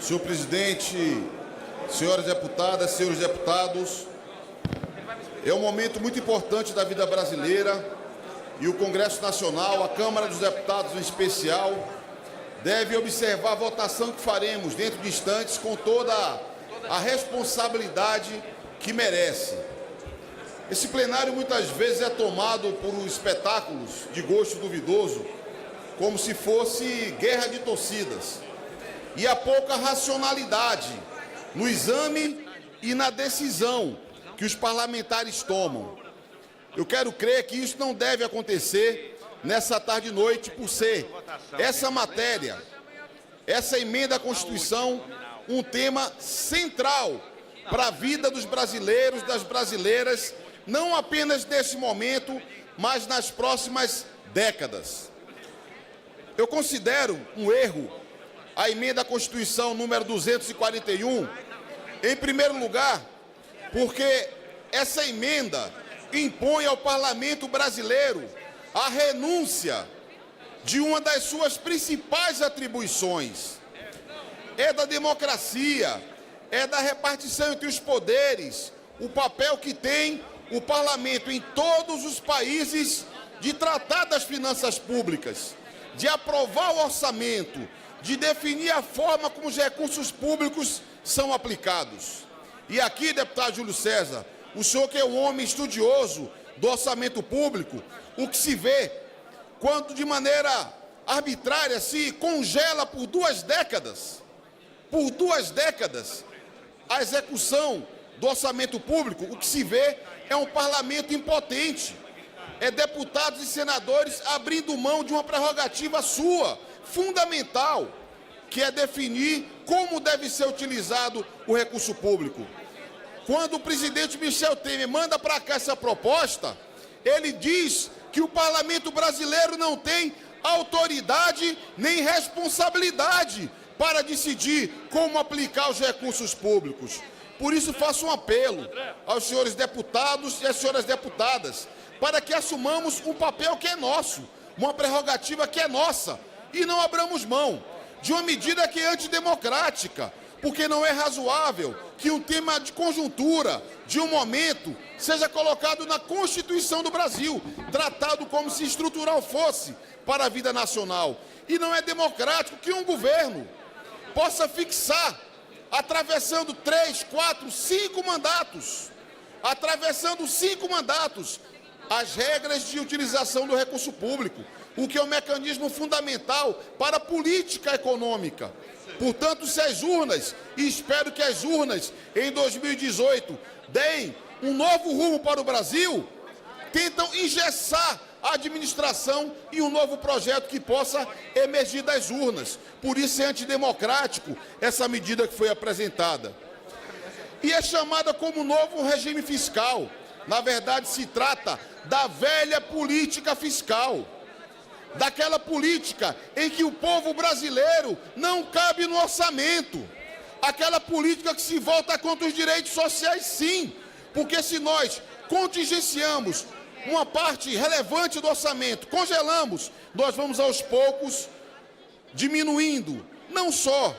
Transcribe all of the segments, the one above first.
Senhor presidente, senhoras deputadas, senhores deputados, é um momento muito importante da vida brasileira e o Congresso Nacional, a Câmara dos Deputados em especial, deve observar a votação que faremos dentro de instantes com toda a responsabilidade que merece. Esse plenário muitas vezes é tomado por espetáculos de gosto duvidoso, como se fosse guerra de torcidas. E há pouca racionalidade no exame e na decisão que os parlamentares tomam. Eu quero crer que isso não deve acontecer nessa tarde e noite, por ser essa matéria, essa emenda à Constituição, um tema central para a vida dos brasileiros, das brasileiras, não apenas nesse momento, mas nas próximas décadas. Eu considero um erro a emenda à Constituição número 241, em primeiro lugar, porque essa emenda impõe ao Parlamento brasileiro a renúncia de uma das suas principais atribuições. É da democracia, é da repartição entre os poderes, o papel que tem o Parlamento em todos os países de tratar das finanças públicas, de aprovar o orçamento, de definir a forma como os recursos públicos são aplicados. E aqui, deputado Júlio César, o senhor que é um homem estudioso do orçamento público, o que se vê quando de maneira arbitrária se congela por 2 décadas, a execução do orçamento público, o que se vê é um parlamento impotente, é deputados e senadores abrindo mão de uma prerrogativa sua, fundamental, que é definir como deve ser utilizado o recurso público. Quando o presidente Michel Temer manda para cá essa proposta, ele diz que o parlamento brasileiro não tem autoridade nem responsabilidade para decidir como aplicar os recursos públicos. Por isso faço um apelo aos senhores deputados e às senhoras deputadas, para que assumamos um papel que é nosso, uma prerrogativa que é nossa, e não abramos mão de uma medida que é antidemocrática, porque não é razoável que um tema de conjuntura, de um momento, seja colocado na Constituição do Brasil, tratado como se estrutural fosse para a vida nacional. E não é democrático que um governo possa fixar, atravessando 3, 4, 5 mandatos, as regras de utilização do recurso público, o que é um mecanismo fundamental para a política econômica. Portanto, se as urnas, e espero que as urnas em 2018 deem um novo rumo para o Brasil, tentam engessar a administração e um novo projeto que possa emergir das urnas. Por isso é antidemocrático essa medida que foi apresentada. E é chamada como novo regime fiscal. Na verdade, se trata da velha política fiscal, daquela política em que o povo brasileiro não cabe no orçamento, aquela política que se volta contra os direitos sociais, sim, porque se nós contingenciamos uma parte relevante do orçamento, congelamos, nós vamos aos poucos diminuindo, não só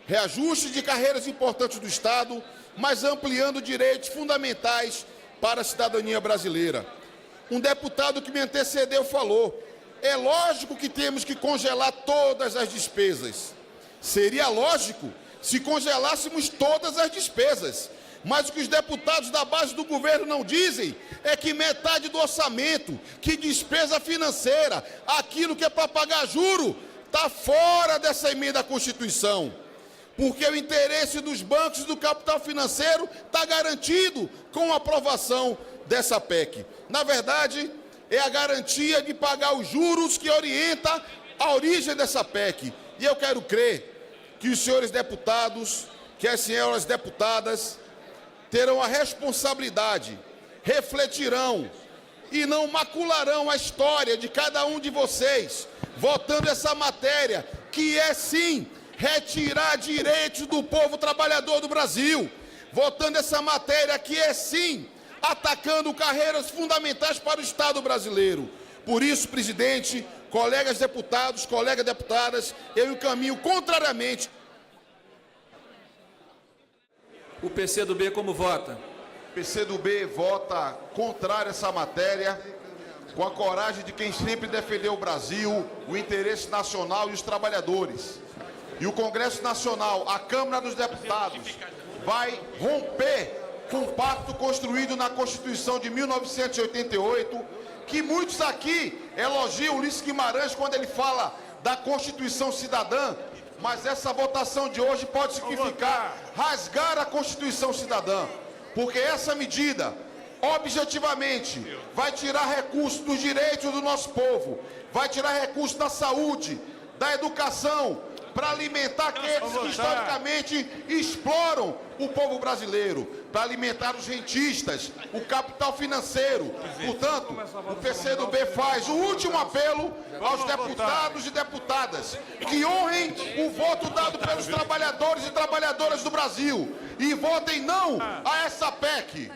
reajustes de carreiras importantes do Estado, mas ampliando direitos fundamentais para a cidadania brasileira. Um deputado que me antecedeu falou: é lógico que temos que congelar todas as despesas. Seria lógico se congelássemos todas as despesas. Mas o que os deputados da base do governo não dizem é que metade do orçamento, que despesa financeira, aquilo que é para pagar juro, está fora dessa emenda à Constituição. Porque o interesse dos bancos e do capital financeiro está garantido com a aprovação dessa PEC. Na verdade, é a garantia de pagar os juros que orienta a origem dessa PEC. E eu quero crer que os senhores deputados, que as senhoras deputadas, terão a responsabilidade, refletirão e não macularão a história de cada um de vocês, votando essa matéria, que é sim retirar direitos do povo trabalhador do Brasil, votando essa matéria que é sim atacando carreiras fundamentais para o Estado brasileiro. Por isso, presidente, colegas deputados, colegas deputadas, eu encaminho contrariamente O PCdoB como vota? PCdoB vota contrário a essa matéria, com a coragem de quem sempre defendeu o Brasil, o interesse nacional e os trabalhadores. E o Congresso Nacional, a Câmara dos Deputados, vai romper com o pacto construído na Constituição de 1988, que muitos aqui elogiam Ulisses Guimarães quando ele fala da Constituição Cidadã, mas essa votação de hoje pode significar rasgar a Constituição Cidadã, porque essa medida, objetivamente, vai tirar recursos dos direitos do nosso povo, vai tirar recursos da saúde, da educação, para alimentar aqueles que historicamente exploram o povo brasileiro, para alimentar os rentistas, o capital financeiro. Portanto, o PCdoB faz o último apelo aos deputados e deputadas que honrem o voto dado pelos trabalhadores e trabalhadoras do Brasil e votem não a essa PEC.